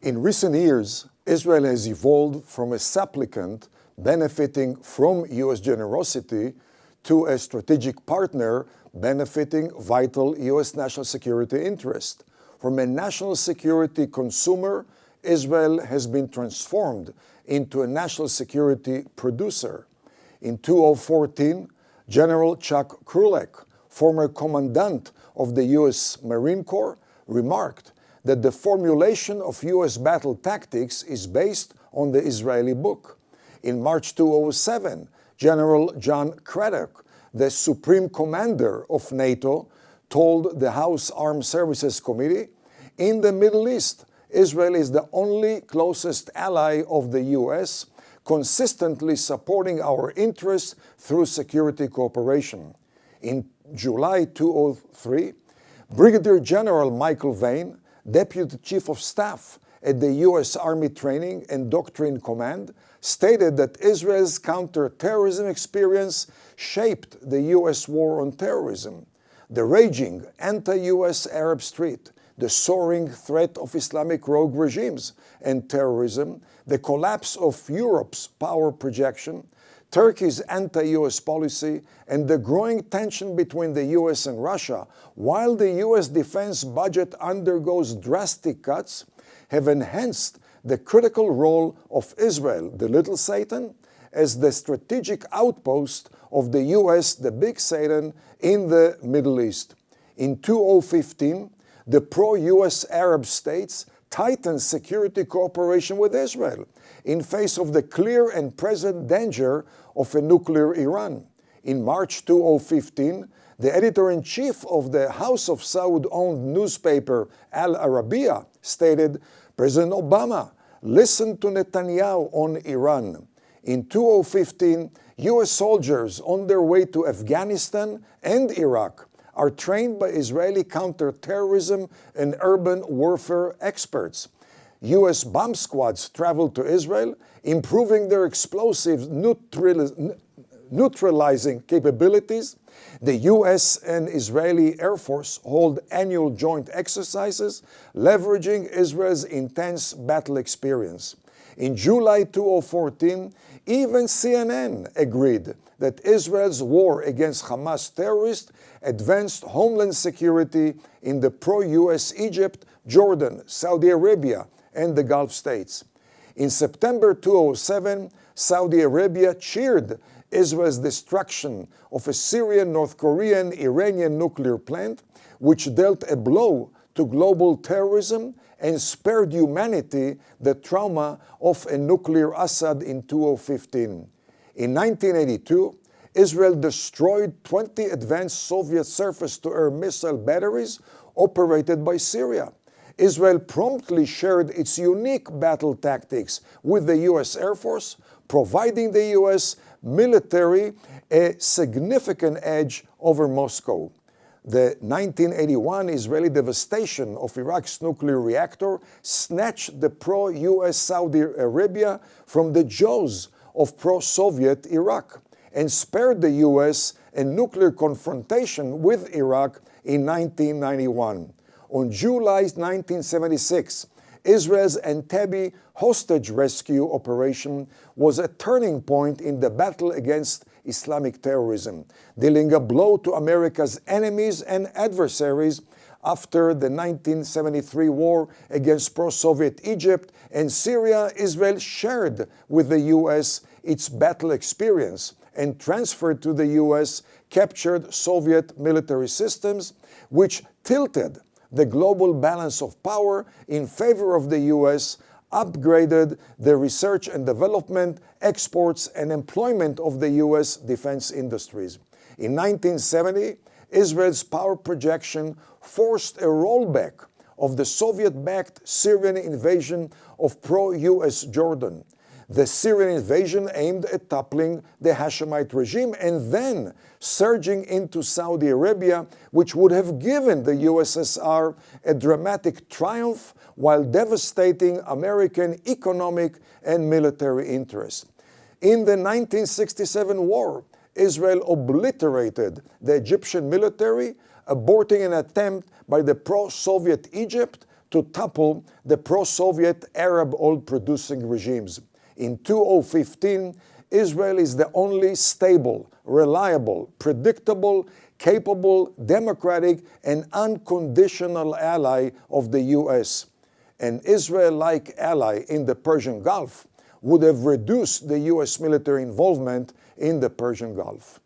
In recent years, Israel has evolved from a supplicant benefiting from U.S. generosity to a strategic partner benefiting vital U.S. national security interest. From a national security consumer, Israel has been transformed into a national security producer. In 2014, General Chuck Krulek, former commandant of the U.S. Marine Corps, remarked that the formulation of U.S. battle tactics is based on the Israeli book. In March 2007, General John Craddock, the Supreme Commander of NATO, told the House Armed Services Committee, "In the Middle East, Israel is the only closest ally of the U.S., consistently supporting our interests through security cooperation." In July 2003, Brigadier General Michael Vane, Deputy Chief of Staff at the U.S. Army Training and Doctrine Command, stated that Israel's counterterrorism experience shaped the U.S. war on terrorism. The raging anti-U.S. Arab street, the soaring threat of Islamic rogue regimes and terrorism, the collapse of Europe's power projection, Turkey's anti-U.S. policy, and the growing tension between the U.S. and Russia, while the U.S. defense budget undergoes drastic cuts, have enhanced the critical role of Israel, the little Satan, as the strategic outpost of the U.S., the big Satan, in the Middle East. In 2015, the pro-U.S. Arab states tightened security cooperation with Israel in face of the clear and present danger of a nuclear Iran. In March 2015, the editor-in-chief of the House of Saud-owned newspaper Al Arabiya stated, "President Obama listened to Netanyahu on Iran." In 2015, U.S. soldiers on their way to Afghanistan and Iraq are trained by Israeli counterterrorism and urban warfare experts. U.S. bomb squads travel to Israel, improving their explosive neutralizing capabilities. The U.S. and Israeli Air Force hold annual joint exercises, leveraging Israel's intense battle experience. In July 2014, even CNN agreed that Israel's war against Hamas terrorists advanced homeland security in the pro-U.S. Egypt, Jordan, Saudi Arabia, and the Gulf states. In September 2007, Saudi Arabia cheered Israel's destruction of a Syrian, North Korean, Iranian nuclear plant, which dealt a blow to global terrorism and spared humanity the trauma of a nuclear Assad in 2015. In 1982, Israel destroyed 20 advanced Soviet surface-to-air missile batteries operated by Syria. Israel promptly shared its unique battle tactics with the U.S. Air Force, providing the U.S. military a significant edge over Moscow. The 1981 Israeli devastation of Iraq's nuclear reactor snatched the pro-U.S. Saudi Arabia from the jaws of pro-Soviet Iraq and spared the U.S. a nuclear confrontation with Iraq in 1991. On July 1976, Israel's Entebbe hostage rescue operation was a turning point in the battle against Islamic terrorism, dealing a blow to America's enemies and adversaries after the 1973 war against pro-Soviet Egypt and Syria. Israel shared with the U.S. its battle experience and transferred to the U.S. captured Soviet military systems, which tilted the global balance of power in favor of the U.S., upgraded the research and development, exports, and employment of the U.S. defense industries. In 1970, Israel's power projection forced a rollback of the Soviet-backed Syrian invasion of pro-U.S. Jordan. The Syrian invasion aimed at toppling the Hashemite regime and then surging into Saudi Arabia, which would have given the USSR a dramatic triumph while devastating American economic and military interests. In the 1967 war, Israel obliterated the Egyptian military, aborting an attempt by the pro-Soviet Egypt to topple the pro-Soviet Arab oil-producing regimes. In 2015, Israel is the only stable, reliable, predictable, capable, democratic, and unconditional ally of the U.S. An Israel-like ally in the Persian Gulf would have reduced the U.S. military involvement in the Persian Gulf.